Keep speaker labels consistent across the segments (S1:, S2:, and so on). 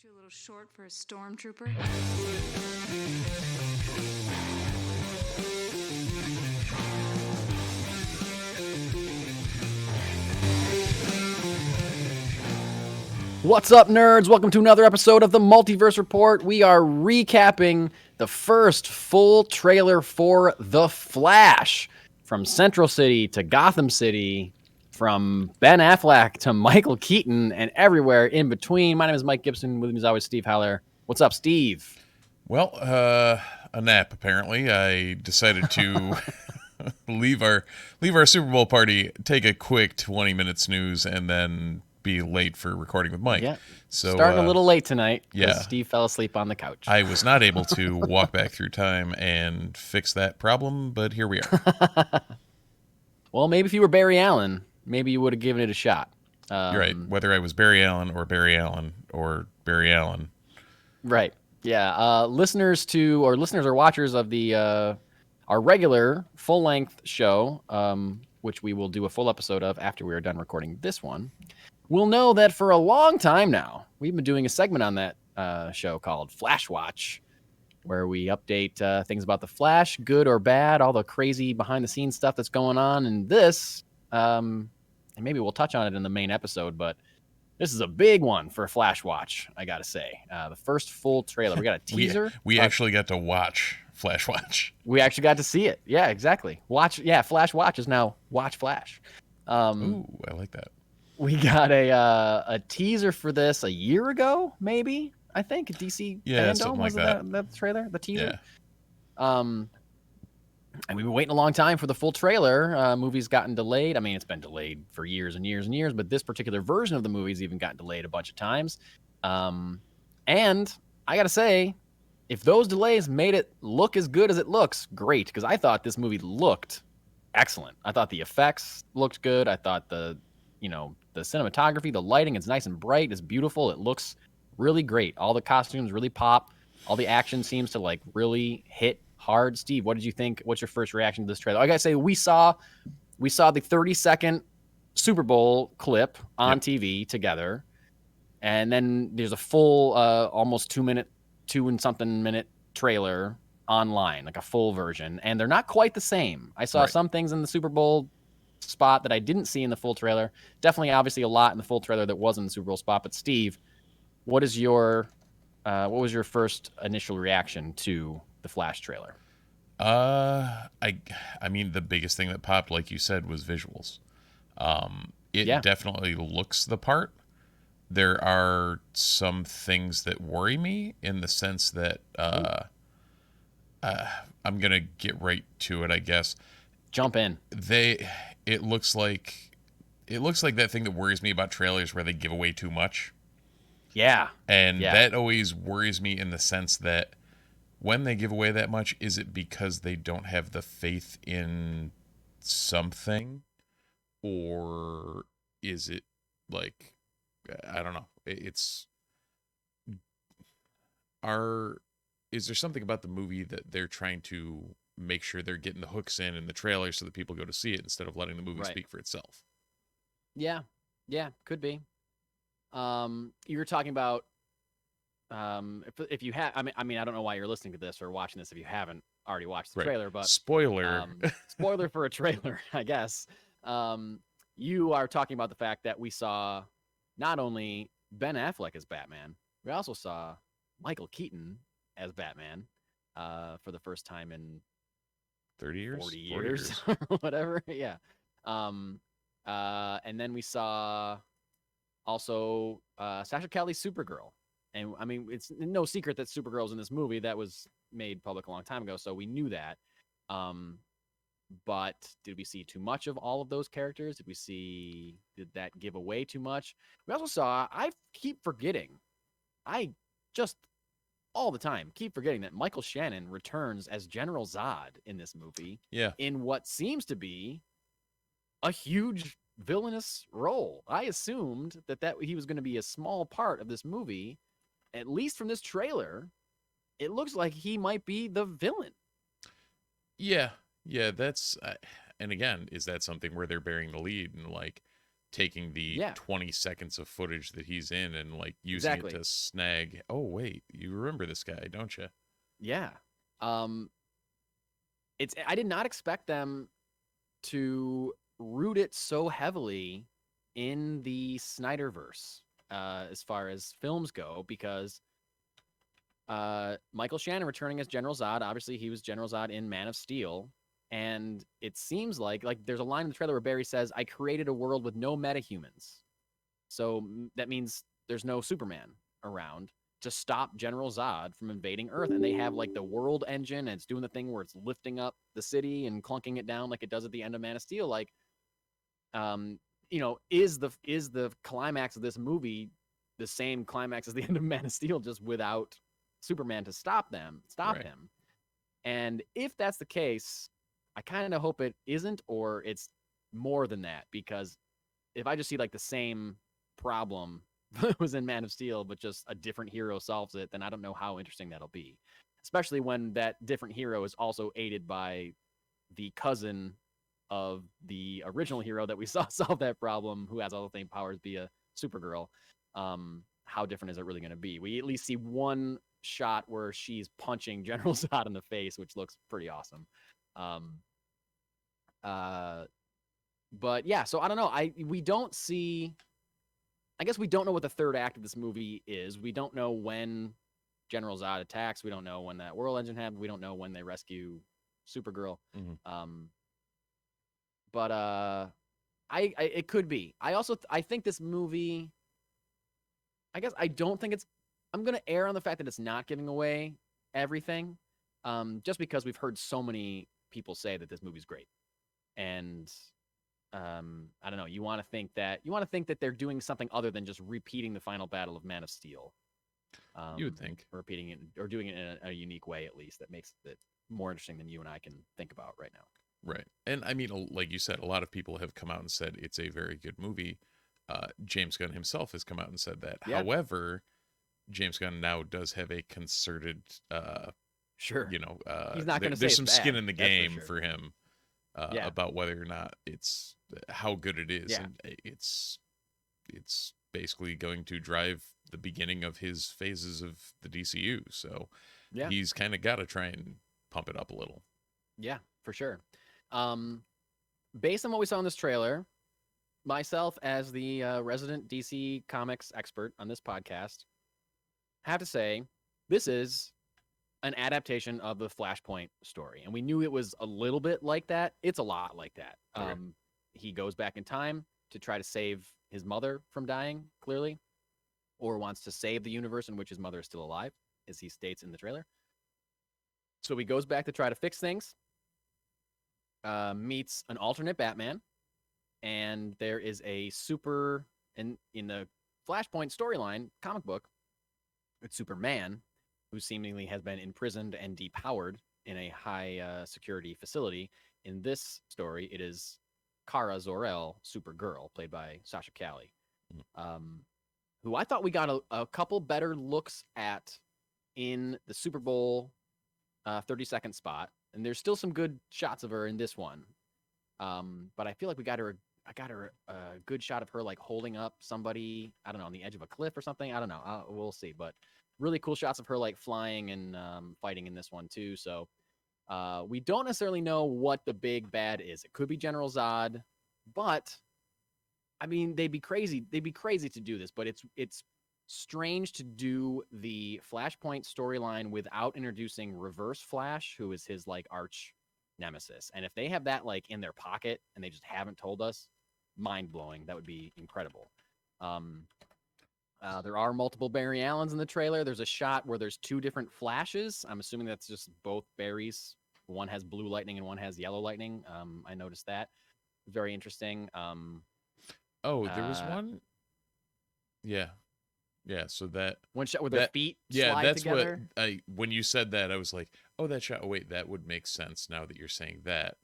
S1: Too little short for a stormtrooper.
S2: What's up, nerds? Welcome to another episode of the Multiverse Report. We are recapping the first full trailer for The Flash. From Central City to Gotham City, from Ben Affleck to Michael Keaton, and everywhere in between. My name is Mike Gibson. With me as always, Steve Heller. What's up, Steve?
S3: Well, a nap, apparently. I decided to leave our Super Bowl party, take a quick 20-minute snooze, and then be late for recording with Mike.
S2: Yeah.
S3: So
S2: starting a little late tonight because
S3: yeah.
S2: Steve fell asleep on the couch.
S3: I was not able to walk back through time and fix that problem, but here we are.
S2: Well, maybe if you were Barry Allen, maybe you would have given it a shot.
S3: You're right. Whether I was Barry Allen or Barry Allen or Barry Allen.
S2: Right. Yeah. Listeners or watchers of the our regular full-length show, which we will do a full episode of after we are done recording this one, will know that for a long time now, we've been doing a segment on that show called Flash Watch, where we update things about the Flash, good or bad, all the crazy behind-the-scenes stuff that's going on. And this, and maybe we'll touch on it in the main episode, but this is a big one for Flash Watch, I gotta say. The first full trailer. We got a teaser.
S3: We actually got to watch Flash Watch.
S2: We actually got to see it. Yeah, exactly. Flash Watch is now Watch Flash.
S3: Ooh, I like that.
S2: We got a teaser for this a year ago, maybe. I think DC Fandom was like that trailer, the teaser. Yeah. And we've been waiting a long time for the full trailer. Movie's gotten delayed. I mean, it's been delayed for years and years and years, but this particular version of the movie's even gotten delayed a bunch of times. And I gotta say, if those delays made it look as good as it looks, great, because I thought this movie looked excellent. I thought the effects looked good. I thought the cinematography, the lighting, it's nice and bright, it's beautiful, it looks really great. All the costumes really pop. All the action seems to like really hit hard. Steve, what did you think? What's your first reaction to this trailer? I gotta say, we saw the 30-second Super Bowl clip on TV together, and then there's a full almost 2 and something minute trailer online, like a full version, and they're not quite the same. I saw some things in the Super Bowl spot that I didn't see in the full trailer. Definitely, obviously, a lot in the full trailer that wasn't in the Super Bowl spot. But Steve, what was your first initial reaction to the Flash trailer?
S3: I mean, the biggest thing that popped, like you said, was visuals. It definitely looks the part. There are some things that worry me in the sense that I'm gonna get right to it, I guess.
S2: Jump in.
S3: It looks like that thing that worries me about trailers where they give away too much.
S2: Yeah.
S3: And that always worries me in the sense that when they give away that much, is it because they don't have the faith in something? Or is it like, I don't know. Is there something about the movie that they're trying to make sure they're getting the hooks in the trailer so that people go to see it instead of letting the movie speak for itself?
S2: Yeah, could be. You were talking about if you have, I mean, I don't know why you're listening to this or watching this if you haven't already watched the trailer, but
S3: spoiler
S2: for a trailer, I guess. You are talking about the fact that we saw not only Ben Affleck as Batman, we also saw Michael Keaton as Batman for the first time in
S3: 30 years,
S2: 40 years. Or whatever. Yeah. And then we saw also Sasha Kelly's Supergirl. And I mean, it's no secret that Supergirl's in this movie. That was made public a long time ago, so we knew that. But did we see too much of all of those characters? Did that give away too much? We also saw, I just all the time keep forgetting that Michael Shannon returns as General Zod in this movie.
S3: Yeah.
S2: In what seems to be a huge villainous role. I assumed that he was going to be a small part of this movie. At least from this trailer, it looks like he might be the villain.
S3: Yeah, that's and again, is that something where they're bearing the lead and like taking the 20 seconds of footage that he's in and like using it to snag. Oh wait, you remember this guy, don't you?
S2: Yeah. I did not expect them to root it so heavily in the Snyderverse as far as films go, because Michael Shannon returning as General Zod. Obviously, he was General Zod in Man of Steel. And it seems like there's a line in the trailer where Barry says, "I created a world with no metahumans." So that means there's no Superman around to stop General Zod from invading Earth. And they have like the world engine, and it's doing the thing where it's lifting up the city and clunking it down like it does at the end of Man of Steel. Like, is the climax of this movie the same climax as the end of Man of Steel, just without Superman to stop him? And if that's the case, I kind of hope it isn't, or it's more than that, because if I just see like the same problem that was in Man of Steel, but just a different hero solves it, then I don't know how interesting that'll be. Especially when that different hero is also aided by the cousin of the original hero that we saw solve that problem, who has all the same powers via Supergirl. How different is it really going to be? We at least see one shot where she's punching General Zod in the face, which looks pretty awesome. But yeah, so I don't know. We don't see. I guess we don't know what the third act of this movie is. We don't know when General Zod attacks. We don't know when that world engine happened. We don't know when they rescue Supergirl.
S3: Mm-hmm.
S2: But it could be. I think this movie. I guess I don't think it's. I'm gonna err on the fact that it's not giving away everything, just because we've heard so many people say that this movie's great, and I don't know. You want to think that they're doing something other than just repeating the final battle of Man of Steel.
S3: You would think,
S2: repeating it or doing it in a unique way, at least, that makes it more interesting than you and I can think about right now.
S3: Right, and I mean, like you said, a lot of people have come out and said it's a very good movie. James Gunn himself has come out and said that. Yeah. However, James Gunn now does have a concerted,
S2: sure,
S3: he's
S2: not going to say
S3: there's some
S2: bad,
S3: skin in the game
S2: for
S3: him about whether or not it's how good it is, and it's basically going to drive the beginning of his phases of the DCU. So he's kind of got to try and pump it up a little.
S2: Yeah, for sure. Based on what we saw in this trailer, myself as the resident DC Comics expert on this podcast, have to say this is an adaptation of the Flashpoint story, and we knew it was a little bit like that. It's a lot like that. Okay. He goes back in time to try to save his mother from dying, clearly, or wants to save the universe in which his mother is still alive, as he states in the trailer. So he goes back to try to fix things, meets an alternate Batman, and there is a in the Flashpoint storyline comic book, it's Superman, who seemingly has been imprisoned and depowered in a high security facility. In this story, it is Kara Zor-El, Supergirl, played by Sasha Calle, who I thought we got a couple better looks at in the Super Bowl 30-second spot. And there's still some good shots of her in this one. But I feel like I got her a good shot of her like holding up somebody, I don't know, on the edge of a cliff or something. I don't know. We'll see. But really cool shots of her like flying and fighting in this one too. So we don't necessarily know what the big bad is. It could be General Zod, but I mean, they'd be crazy to do this, but it's strange to do the Flashpoint storyline without introducing Reverse Flash, who is his like arch nemesis. And if they have that like in their pocket and they just haven't told us, mind blowing. That would be incredible. There are multiple Barry Allens in the trailer. There's a shot where there's two different Flashes. I'm assuming that's just both Barrys. One has blue lightning and one has yellow lightning. I noticed that. Very interesting.
S3: There was one. Yeah. Yeah, so that
S2: one shot where their feet slide
S3: that's
S2: together.
S3: What when you said that, I was like, oh, that shot. Oh, wait, that would make sense now that you're saying that.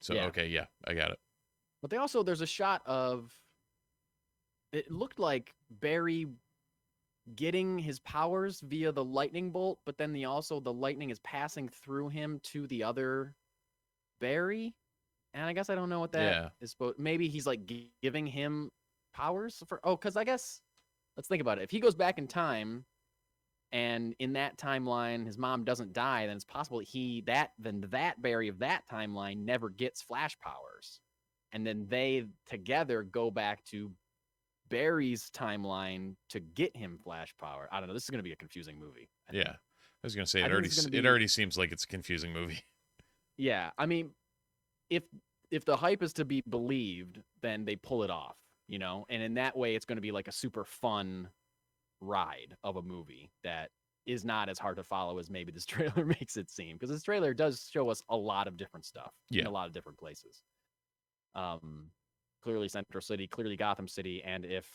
S3: So okay, yeah, I got it.
S2: But there's a shot of, it looked like Barry getting his powers via the lightning bolt, but then the lightning is passing through him to the other Barry. And I guess I don't know what that is supposed. Maybe he's like giving him powers for. Oh, because I guess let's think about it. If he goes back in time, and in that timeline his mom doesn't die, then it's possible that Barry of that timeline never gets Flash powers, and then they together go back to Barry's timeline to get him Flash power. I don't know. This is going to be a confusing movie.
S3: I was going to say it already seems like it's a confusing movie.
S2: Yeah, I mean, if the hype is to be believed, then they pull it off, and in that way it's going to be like a super fun ride of a movie that is not as hard to follow as maybe this trailer makes it seem, because this trailer does show us a lot of different stuff in a lot of different places. Clearly Central City, clearly Gotham City, and if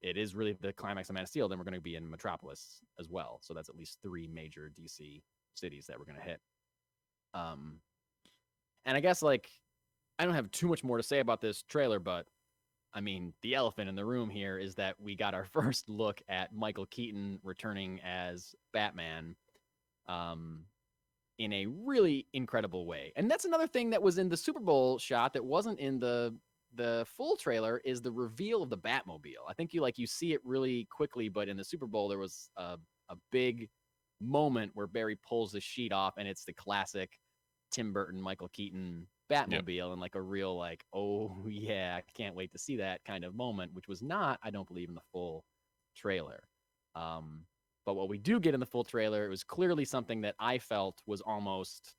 S2: it is really the climax of Man of Steel, then we're going to be in Metropolis as well. So that's at least 3 major DC cities that we're going to hit. And I guess I don't have too much more to say about this trailer, but I mean, the elephant in the room here is that we got our first look at Michael Keaton returning as Batman in a really incredible way. And that's another thing that was in the Super Bowl shot that wasn't in the full trailer, is the reveal of the Batmobile. I think you see it really quickly, but in the Super Bowl there was a big moment where Barry pulls the sheet off, and it's the classic Tim Burton, Michael Keaton Batmobile, and a real oh yeah, I can't wait to see that kind of moment, which was not, I don't believe, in the full trailer. But what we do get in the full trailer, it was clearly something that I felt was almost,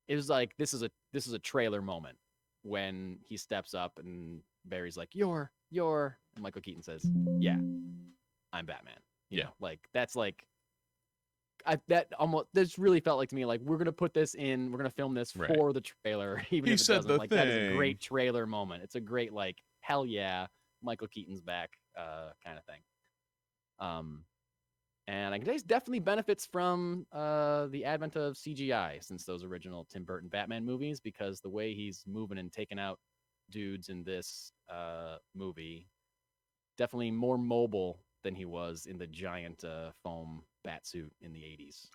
S2: it was like, this is a trailer moment when he steps up and Barry's like, you're, and Michael Keaton says, yeah, I'm Batman. You know, that's this really felt like to me, we're going to put this in, we're going to film this for the trailer, even if it doesn't, that is a great trailer moment. It's a great, hell yeah, Michael Keaton's back, kind of thing. And I guess definitely benefits from the advent of CGI since those original Tim Burton Batman movies, because the way he's moving and taking out dudes in this movie, definitely more mobile than he was in the giant foam bat suit in the 80s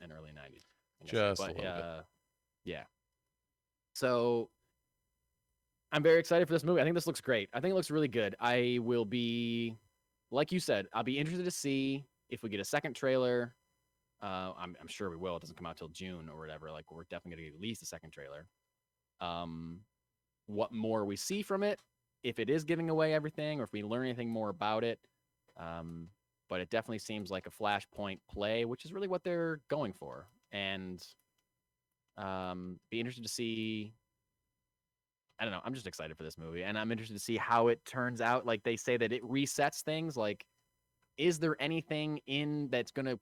S2: and early 90s.
S3: Just a little bit.
S2: Yeah. So I'm very excited for this movie. I think this looks great. I think it looks really good. I will be, like you said, I'll be interested to see if we get a second trailer. I'm sure we will. It doesn't come out till June or whatever. We're definitely going to get at least a second trailer. What more we see from it, if it is giving away everything, or if we learn anything more about it. But it definitely seems like a Flashpoint play, which is really what they're going for. And be interested to see. I don't know. I'm just excited for this movie, and I'm interested to see how it turns out. They say that it resets things. Is there anything in that's going to,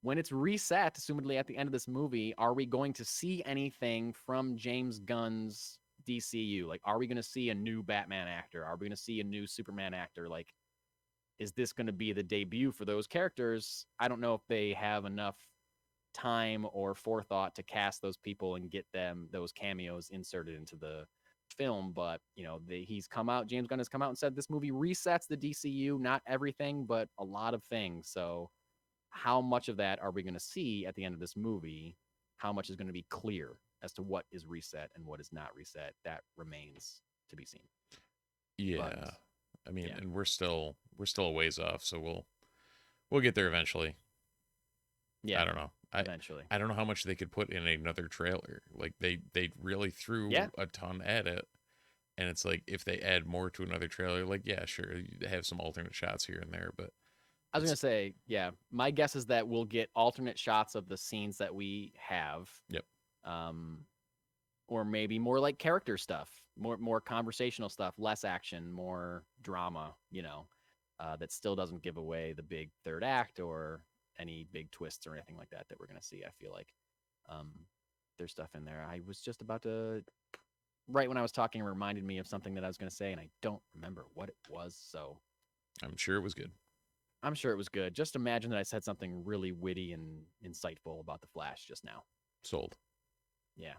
S2: when it's reset, assumedly at the end of this movie, are we going to see anything from James Gunn's DCU? Are we going to see a new Batman actor? Are we going to see a new Superman actor? Is this going to be the debut for those characters? I don't know if they have enough time or forethought to cast those people and get those cameos inserted into the film, but James Gunn has come out and said this movie resets the DCU, not everything, but a lot of things. So how much of that are we going to see at the end of this movie? How much is going to be clear as to what is reset and what is not reset? That remains to be seen.
S3: And we're still a ways off, so we'll get there eventually. I don't know.
S2: Eventually.
S3: I don't know how much they could put in another trailer. They really threw a ton at it. And it's if they add more to another trailer, sure, you have some alternate shots here and there, but
S2: I was going to say, my guess is that we'll get alternate shots of the scenes that we have.
S3: Yep.
S2: Or maybe more character stuff, more conversational stuff, less action, more drama, that still doesn't give away the big third act or any big twists or anything like that we're going to see. I feel like there's stuff in there. I was just about to, right when I was talking, it reminded me of something that I was going to say, and I don't remember what it was, so.
S3: I'm sure it was good.
S2: I'm sure it was good. Just imagine that I said something really witty and insightful about the Flash just now.
S3: Sold.
S2: Yeah.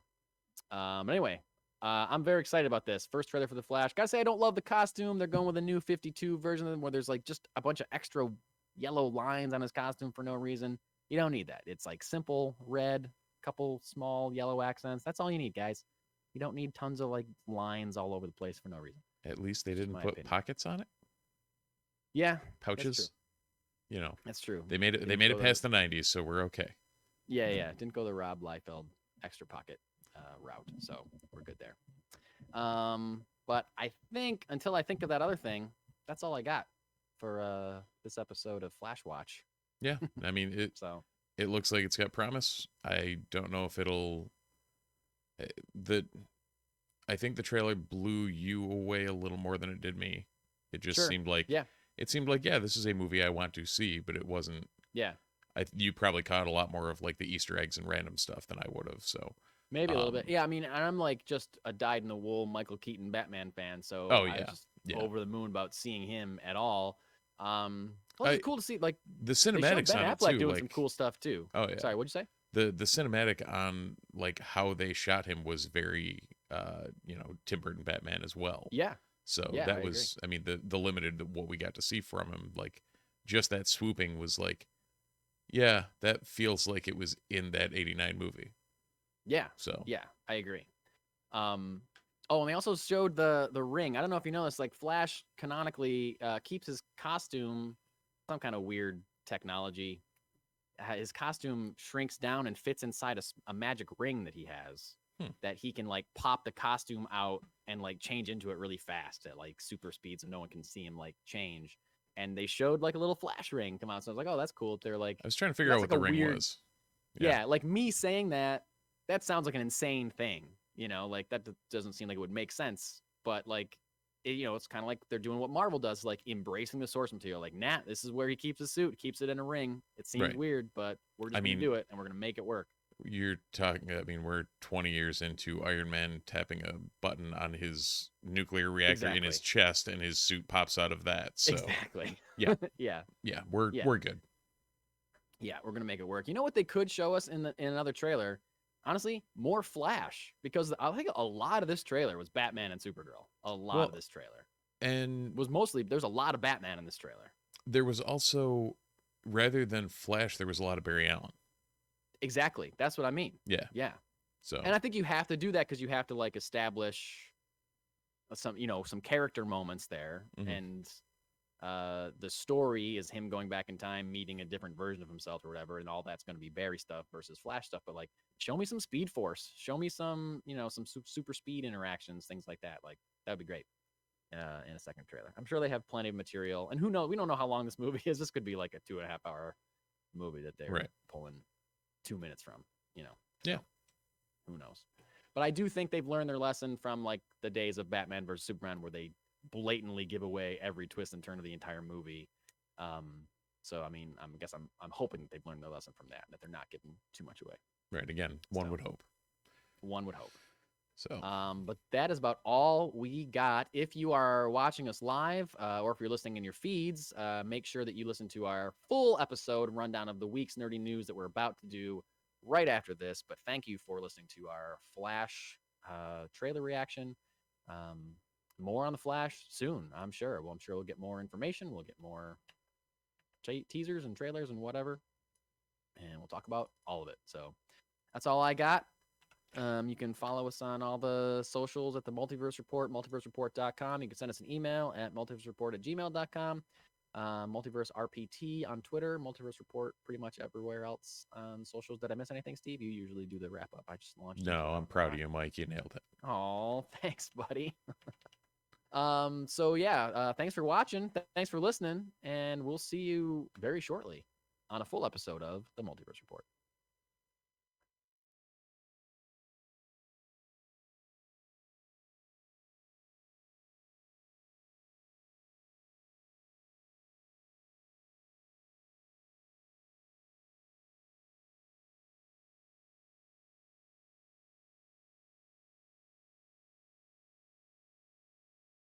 S2: Anyway, I'm very excited about this. First trailer for the Flash. Gotta say, I don't love the costume. They're going with a new 52 version of them where there's just a bunch of extra yellow lines on his costume for no reason. You don't need that. It's simple red, couple small yellow accents. That's all you need, guys. You don't need tons of like lines all over the place for no reason.
S3: At least they didn't put
S2: opinion.
S3: pockets on it.
S2: Yeah,
S3: pouches.
S2: That's true.
S3: You know,
S2: that's true.
S3: They made it. They made it past the 90s, so we're okay.
S2: Yeah. Didn't go the Rob Liefeld extra pocket route, so we're good there. But I think until I think of that other thing, that's all I got for this episode of Flash Watch.
S3: Yeah, I mean it.
S2: So
S3: it looks like it's got promise. I don't know if it'll. I think the trailer blew you away a little more than it did me. It just seemed like It seemed like this is a movie I want to see, but it wasn't.
S2: Yeah.
S3: You probably caught a lot more of like the Easter eggs and random stuff than I would have. So
S2: maybe a little bit. Yeah, I mean, I'm like just a dyed-in-the-wool Michael Keaton Batman fan, so I was just over the moon about seeing him at all. It's cool to see like
S3: the cinematics
S2: Ben
S3: on
S2: Affleck
S3: it too,
S2: doing some cool stuff too.
S3: Oh yeah.
S2: Sorry, what'd you say?
S3: The cinematic on like how they shot him was very Tim Burton Batman as well.
S2: Yeah.
S3: So that was I mean the limited what we got to see from him, like just that swooping was like that feels like it was in that 89 movie.
S2: Yeah.
S3: So
S2: yeah, I agree. And they also showed the ring. I don't know if you know this, like Flash canonically keeps his costume, some kind of weird technology. His costume shrinks down and fits inside a magic ring that he has that he can like pop the costume out and like change into it really fast at like super speed so no one can see him like change. And they showed like a little Flash ring come out. So I was like, oh, that's cool. They're like,
S3: I was trying to figure out what the ring was.
S2: Yeah, like me saying that sounds like an insane thing. You know, like that doesn't seem like it would make sense. But like, it's kind of like they're doing what Marvel does, like embracing the source material. Like, nah, this is where he keeps his suit, keeps it in a ring. It seems weird, but we're just going to do it, and we're going to make it work.
S3: You're talking, I mean, we're 20 years into Iron Man tapping a button on his nuclear reactor in his chest, and his suit pops out of that. So
S2: exactly.
S3: Yeah.
S2: Yeah,
S3: we're good.
S2: Yeah, we're going to make it work. You know what they could show us in another trailer? Honestly, more Flash, because I think a lot of this trailer was Batman and Supergirl. A lot of this trailer.
S3: And
S2: was mostly, there's a lot of Batman in this trailer.
S3: There was also, rather than Flash, there was a lot of Barry Allen.
S2: Exactly. That's what I mean.
S3: Yeah. So,
S2: and I think you have to do that because you have to like establish some character moments there.
S3: Mm-hmm.
S2: And the story is him going back in time, meeting a different version of himself or whatever, and all that's going to be Barry stuff versus Flash stuff. But like, show me some Speed Force, show me some some super speed interactions, things like that. Like that'd be great in a second trailer. I'm sure they have plenty of material, and who knows? We don't know how long this movie is. This could be like a 2.5 hour movie that they're pulling 2 minutes from.
S3: Yeah.
S2: Who knows? But I do think they've learned their lesson from like the days of Batman versus Superman, where they blatantly give away every twist and turn of the entire movie. So I mean, I'm hoping that they've learned their lesson from that they're not giving too much away.
S3: Right. Again, one would hope.
S2: One would hope.
S3: So,
S2: but that is about all we got. If you are watching us live, or if you're listening in your feeds, make sure that you listen to our full episode rundown of the week's nerdy news that we're about to do right after this. But thank you for listening to our Flash trailer reaction. More on the Flash soon, I'm sure. Well, I'm sure we'll get more information. We'll get more teasers and trailers and whatever. And we'll talk about all of it. So that's all I got. You can follow us on all the socials at the Multiverse Report, multiversereport.com. You can send us an email at multiversereport@gmail.com. Multiverse RPT on Twitter, Multiverse Report pretty much everywhere else on socials. Did I miss anything, Steve? You usually do the wrap up. I just launched.
S3: No, I'm proud of you, Mike. You nailed it.
S2: Oh, thanks, buddy. Thanks for watching. Thanks for listening. And we'll see you very shortly on a full episode of the Multiverse Report.